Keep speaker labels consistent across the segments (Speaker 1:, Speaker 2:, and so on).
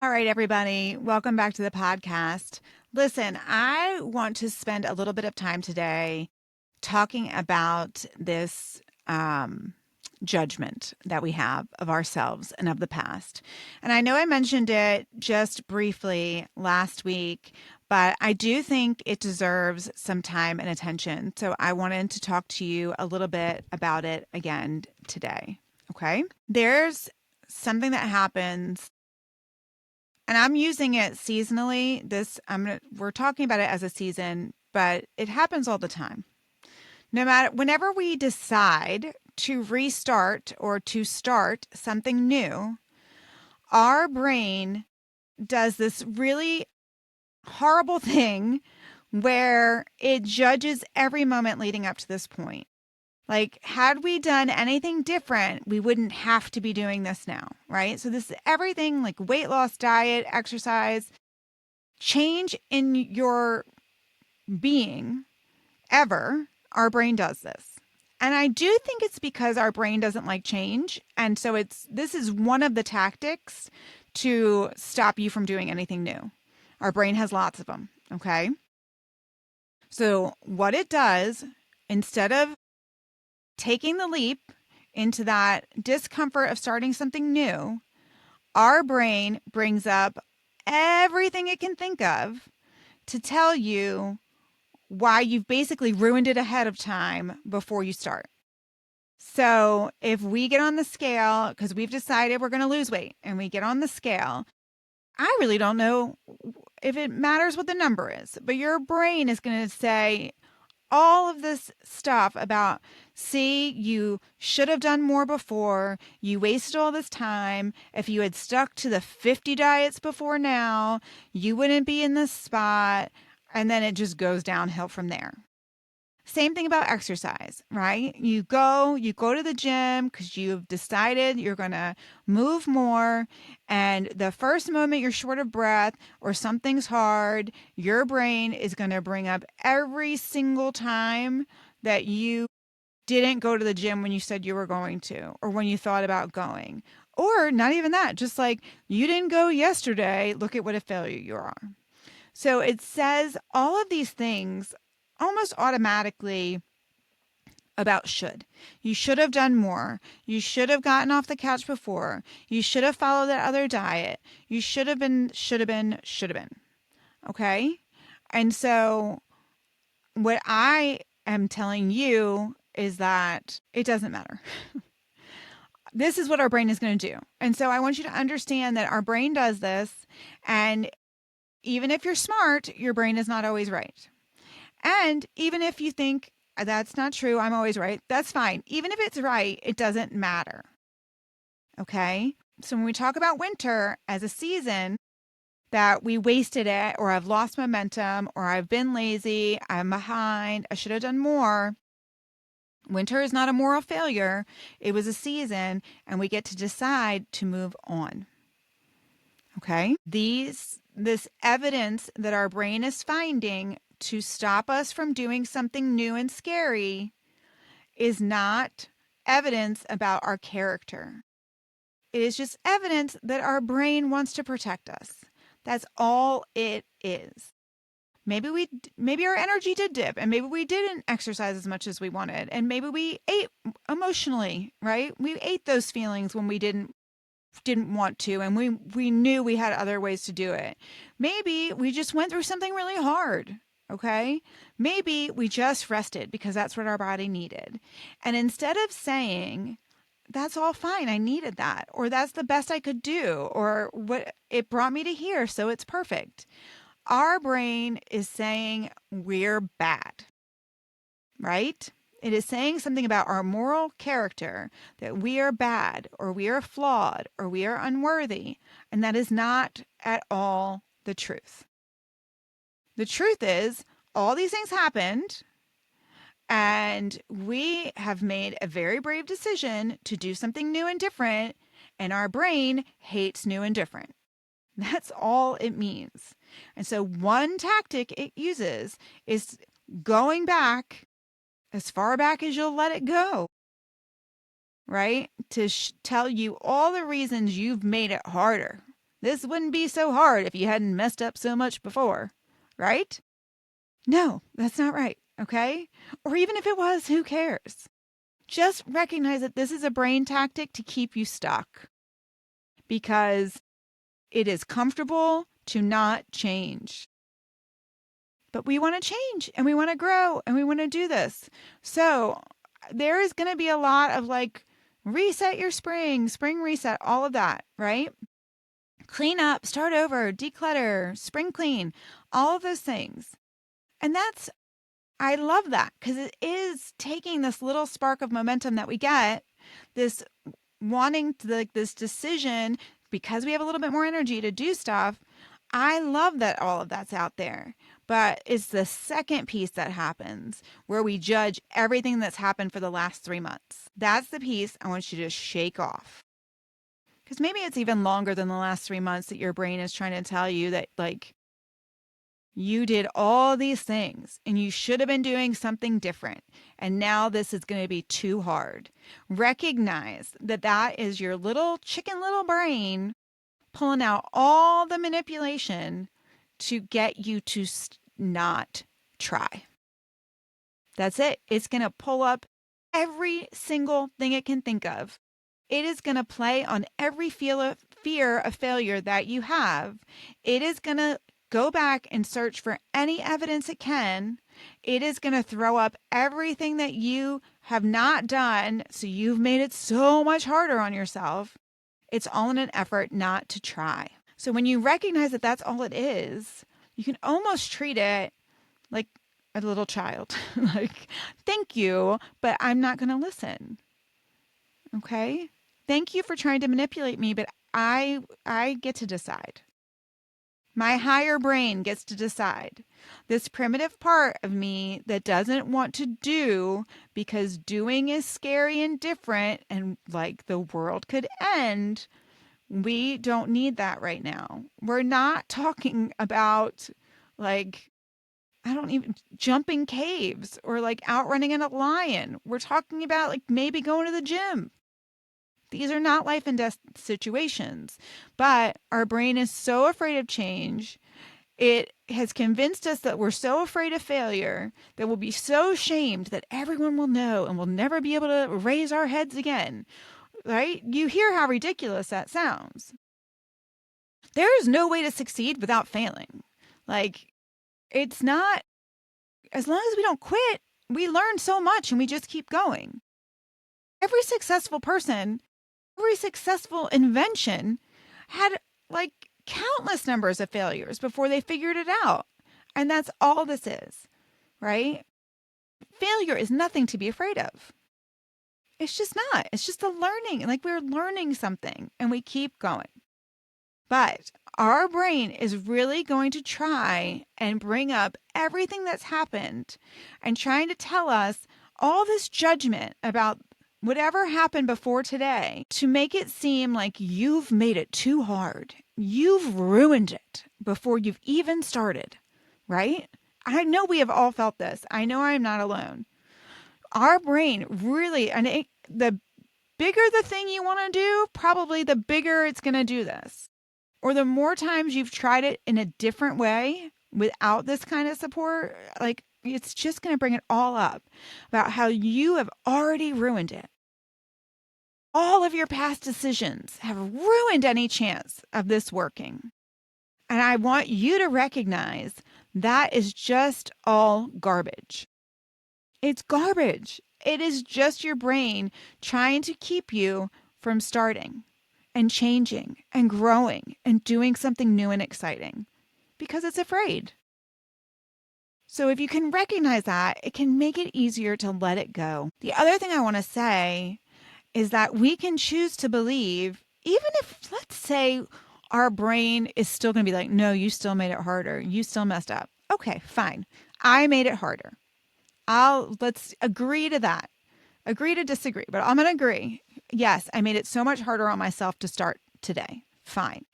Speaker 1: All right, everybody, welcome back to the podcast. Listen, I want to spend a little bit of time today talking about this judgment that we have of ourselves and of the past. And I know I mentioned it just briefly last week, but I do think it deserves some time and attention. So I wanted to talk to you a little bit about it again today. Okay. There's something that happens, and I'm using it seasonally. We're talking about it as a season, but it happens all the time. No matter whenever we decide to restart or to start something new, our brain does this really horrible thing where it judges every moment leading up to this point. Like, had we done anything different, we wouldn't have to be doing this now, right? So this is everything like weight loss, diet, exercise, change in your being ever. Our brain does this. And I do think it's because our brain doesn't like change. And so this is one of the tactics to stop you from doing anything new. Our brain has lots of them. Okay. So what it does, instead of taking the leap into that discomfort of starting something new, our brain brings up everything it can think of to tell you why you've basically ruined it ahead of time before you start. So if we get on the scale, because we've decided we're going to lose weight, and we get on the scale, I really don't know if it matters what the number is, but your brain is going to say all of this stuff about, see, you should have done more before. You wasted all this time. If you had stuck to the 50 diets before now, you wouldn't be in this spot. And then it just goes downhill from there. Same thing about exercise, right? You go to the gym because you've decided you're going to move more. And the first moment you're short of breath or something's hard, your brain is going to bring up every single time that you didn't go to the gym when you said you were going to, or when you thought about going. Or not even that, just like you didn't go yesterday. Look at what a failure you are. So it says all of these things almost automatically about should. You should have done more. You should have gotten off the couch before. You should have followed that other diet. You should have been, should have been, should have been. Okay? And so what I am telling you is that it doesn't matter. This is what our brain is going to do. And so I want you to understand that our brain does this. And even if you're smart, your brain is not always right. And even if you think that's not true, I'm always right, that's fine. Even if it's right, it doesn't matter. Okay? So when we talk about winter as a season that we wasted it, or I've lost momentum, or I've been lazy, I'm behind, I should have done more. Winter is not a moral failure. It was a season, and we get to decide to move on. Okay? This evidence that our brain is finding to stop us from doing something new and scary is not evidence about our character. It is just evidence that our brain wants to protect us. That's all it is. Maybe our energy did dip, and maybe we didn't exercise as much as we wanted, and maybe we ate emotionally, right? We ate those feelings when we didn't want to, and we knew we had other ways to do it. Maybe we just went through something really hard. Okay? Maybe we just rested because that's what our body needed. And instead of saying, that's all fine, I needed that, or that's the best I could do, or what it brought me to here, so it's perfect. Our brain is saying we're bad, right? It is saying something about our moral character, that we are bad, or we are flawed, or we are unworthy. And that is not at all the truth. The truth is, all these things happened, and we have made a very brave decision to do something new and different, and our brain hates new and different. That's all it means. And so one tactic it uses is going back as far back as you'll let it go, right? To tell you all the reasons you've made it harder This wouldn't be so hard if you hadn't messed up so much before, right? No, that's not right. Okay. Or even if it was, who cares? Just recognize that this is a brain tactic to keep you stuck because it is comfortable to not change. But we want to change and we want to grow and we want to do this. So there is going to be a lot of like reset your spring reset, all of that, right? Clean up, start over, declutter, spring clean, all of those things. And I love that because it is taking this little spark of momentum that we get, this wanting to, like this decision, because we have a little bit more energy to do stuff. I love that all of that's out there. But it's the second piece that happens where we judge everything that's happened for the last 3 months. That's the piece I want you to shake off. Because maybe it's even longer than the last 3 months that your brain is trying to tell you that, like, you did all these things and you should have been doing something different. And now this is going to be too hard. Recognize that that is your little chicken little brain pulling out all the manipulation to get you to not try. That's it. It's going to pull up every single thing it can think of. It is going to play on every fear of failure that you have. It is going to go back and search for any evidence it can. It is going to throw up everything that you have not done. So you've made it so much harder on yourself. It's all in an effort not to try. So when you recognize that that's all it is, you can almost treat it like a little child. Like, thank you, but I'm not going to listen. Okay? Thank you for trying to manipulate me, but I get to decide. My higher brain gets to decide. This primitive part of me that doesn't want to do because doing is scary and different and like the world could end. We don't need that right now. We're not talking about like, I don't even jumping caves or like outrunning a lion. We're talking about like maybe going to the gym. These are not life and death situations, but our brain is so afraid of change. It has convinced us that we're so afraid of failure that we'll be so shamed that everyone will know and we'll never be able to raise our heads again. Right? You hear how ridiculous that sounds. There is no way to succeed without failing. Like, it's not, as long as we don't quit, we learn so much and we just keep going. Every successful person, every successful invention had like countless numbers of failures before they figured it out. And that's all this is, right? Failure is nothing to be afraid of. It's just not. It's just a learning. Like we're learning something and we keep going. But our brain is really going to try and bring up everything that's happened and trying to tell us all this judgment about whatever happened before today to make it seem like you've made it too hard. You've ruined it before you've even started, right? I know we have all felt this. I know I'm not alone. Our brain really, the bigger the thing you want to do, probably the bigger it's going to do this. Or the more times you've tried it in a different way without this kind of support, like it's just going to bring it all up about how you have already ruined it. All of your past decisions have ruined any chance of this working. And I want you to recognize that is just all garbage. It's garbage. It is just your brain trying to keep you from starting and changing and growing and doing something new and exciting because it's afraid. So if you can recognize that, it can make it easier to let it go. The other thing I want to say is that we can choose to believe, even if, let's say, our brain is still going to be like, no, you still made it harder. You still messed up. Okay, fine. I made it harder. Let's agree to that. Agree to disagree, but I'm going to agree. Yes, I made it so much harder on myself to start today. Fine.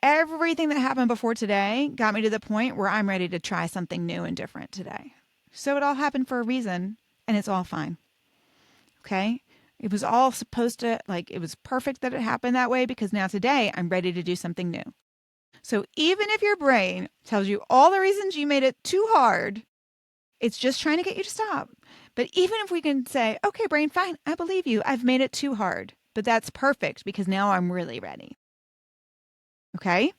Speaker 1: Everything that happened before today got me to the point where I'm ready to try something new and different today. So it all happened for a reason and it's all fine. Okay? It was all supposed to, like, it was perfect that it happened that way because now today I'm ready to do something new. So even if your brain tells you all the reasons you made it too hard, it's just trying to get you to stop. But even if we can say, okay, brain, fine, I believe you. I've made it too hard, but that's perfect because now I'm really ready. Okay.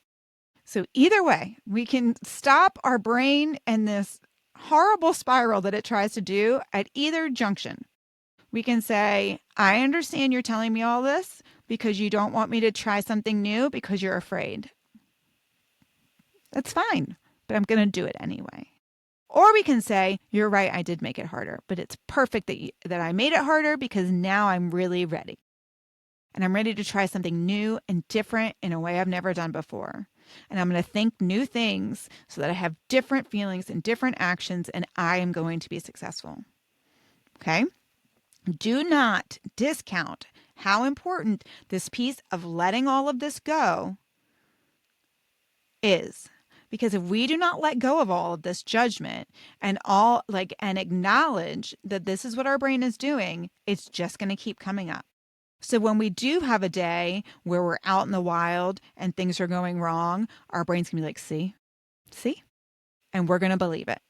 Speaker 1: So either way, we can stop our brain and this horrible spiral that it tries to do at either junction. We can say, I understand you're telling me all this because you don't want me to try something new because you're afraid. That's fine, but I'm going to do it anyway. Or we can say, you're right, I did make it harder, but it's perfect that I made it harder because now I'm really ready. And I'm ready to try something new and different in a way I've never done before. And I'm going to think new things so that I have different feelings and different actions, and I am going to be successful. Okay? Do not discount how important this piece of letting all of this go is. Because if we do not let go of all of this judgment and and acknowledge that this is what our brain is doing, it's just going to keep coming up. So when we do have a day where we're out in the wild and things are going wrong, our brain's going to be like, see, and we're going to believe it.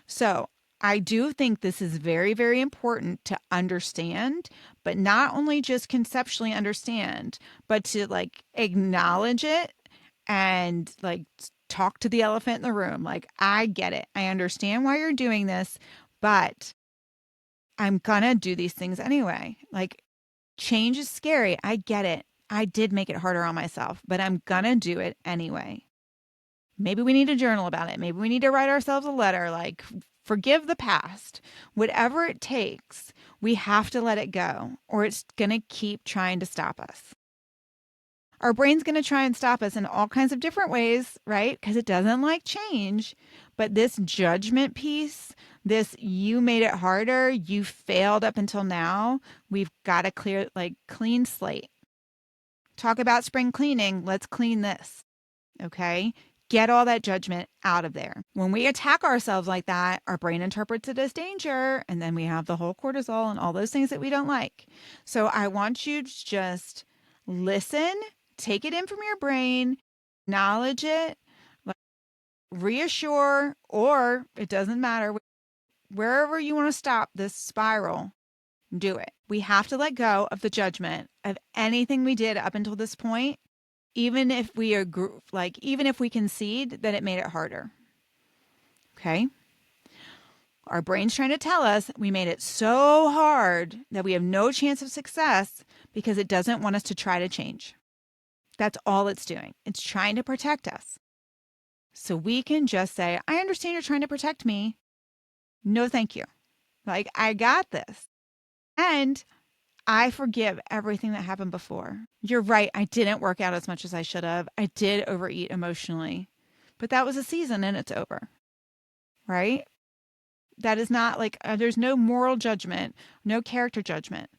Speaker 1: So I do think this is very, very important to understand, but not only just conceptually understand, but to like acknowledge it and like talk to the elephant in the room. Like, I get it. I understand why you're doing this, but I'm going to do these things anyway. Like, change is scary. I get it. I did make it harder on myself, but I'm going to do it anyway. Maybe we need to journal about it. Maybe we need to write ourselves a letter, like, forgive the past. Whatever it takes, we have to let it go, or it's going to keep trying to stop us. Our brain's going to try and stop us in all kinds of different ways, right? Because it doesn't like change. But this judgment piece, this you made it harder, you failed up until now, we've got to clean slate. Talk about spring cleaning. Let's clean this. Okay? Get all that judgment out of there. When we attack ourselves like that, our brain interprets it as danger, and then we have the whole cortisol and all those things that we don't like. So I want you to just listen, take it in from your brain, acknowledge it, reassure, or it doesn't matter. Wherever you want to stop this spiral, do it. We have to let go of the judgment of anything we did up until this point, even if we agree, even if we concede that it made it harder. Okay? Our brain's trying to tell us we made it so hard that we have no chance of success because it doesn't want us to try to change. That's all it's doing. It's trying to protect us. So we can just say, I understand you're trying to protect me. No, thank you. Like, I got this. And I forgive everything that happened before. You're right. I didn't work out as much as I should have. I did overeat emotionally. But that was a season and it's over. Right? That is not there's no moral judgment, no character judgment.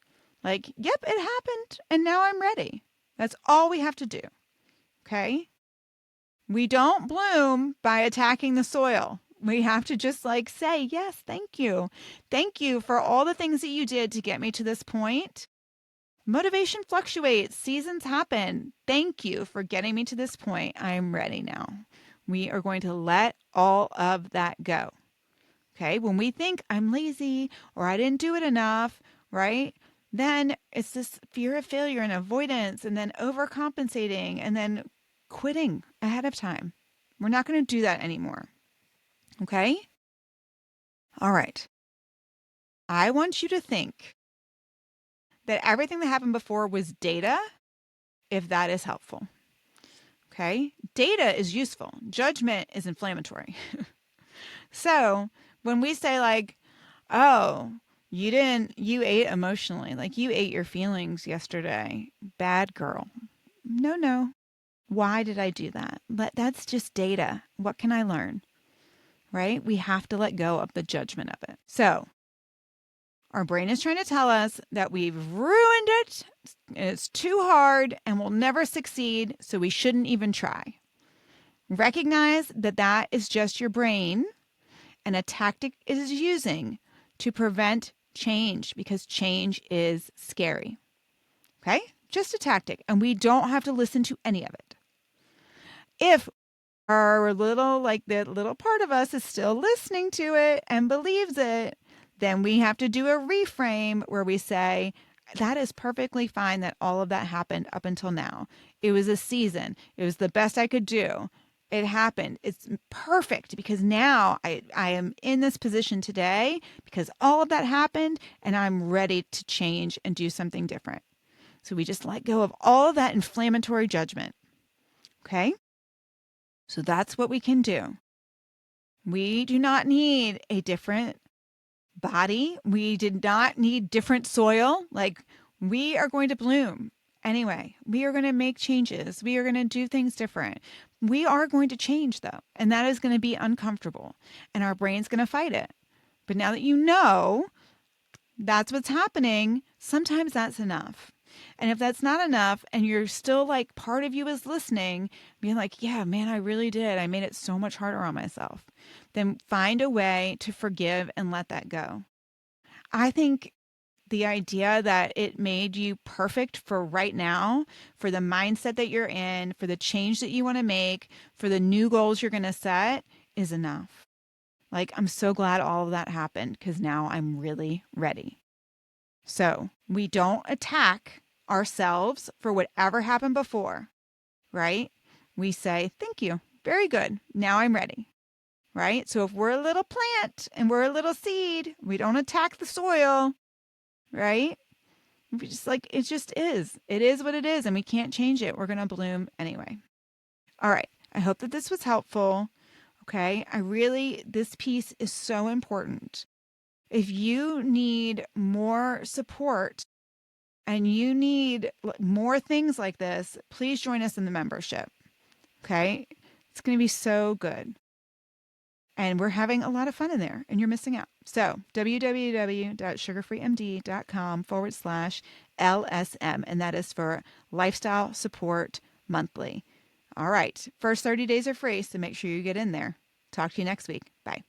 Speaker 1: Like, yep, it happened and now I'm ready. That's all we have to do. Okay? We don't bloom by attacking the soil. We have to just say, yes, thank you. Thank you for all the things that you did to get me to this point. Motivation fluctuates. Seasons happen. Thank you for getting me to this point. I am ready now. We are going to let all of that go. Okay. When we think I'm lazy or I didn't do it enough, right? Then it's this fear of failure and avoidance and then overcompensating and then quitting ahead of time. We're not going to do that anymore. Okay. All right. I want you to think that everything that happened before was data, if that is helpful. Okay. Data is useful. Judgment is inflammatory. So when we say oh, you ate emotionally, you ate your feelings yesterday. Bad girl. No. Why did I do that? That's just data. What can I learn? Right? We have to let go of the judgment of it. So our brain is trying to tell us that we've ruined it. It's too hard and we'll never succeed. So we shouldn't even try. Recognize that is just your brain and a tactic it is using to prevent change because change is scary. Okay? Just a tactic. And we don't have to listen to any of it. If our little, like the little part of us is still listening to it and believes it, then we have to do a reframe where we say, that is perfectly fine that all of that happened up until now. It was a season. It was the best I could do. It happened. It's perfect because now I am in this position today because all of that happened and I'm ready to change and do something different. So we just let go of all of that inflammatory judgment. Okay? So that's what we can do. We do not need a different body. We did not need different soil. Like, we are going to bloom anyway. We are going to make changes. We are going to do things different. We are going to change though. And that is going to be uncomfortable. And our brain's going to fight it. But now that you know that's what's happening, sometimes that's enough. And if that's not enough and you're still like part of you is listening, being like, yeah, man, I really did. I made it so much harder on myself. Then find a way to forgive and let that go. I think the idea that it made you perfect for right now, for the mindset that you're in, for the change that you want to make, for the new goals you're going to set is enough. Like, I'm so glad all of that happened because now I'm really ready. So we don't attack ourselves for whatever happened before, right? We say, thank you. Very good. Now I'm ready, right? So if we're a little plant and we're a little seed, we don't attack the soil, right? We just like, it just is. It is what it is, and we can't change it. We're going to bloom anyway. All right. I hope that this was helpful. Okay. This piece is so important. If you need more support and you need more things like this, please join us in the membership. Okay. It's going to be so good. And we're having a lot of fun in there and you're missing out. So www.sugarfreemd.com/LSM. And that is for Lifestyle Support Monthly. All right. First 30 days are free. So make sure you get in there. Talk to you next week. Bye.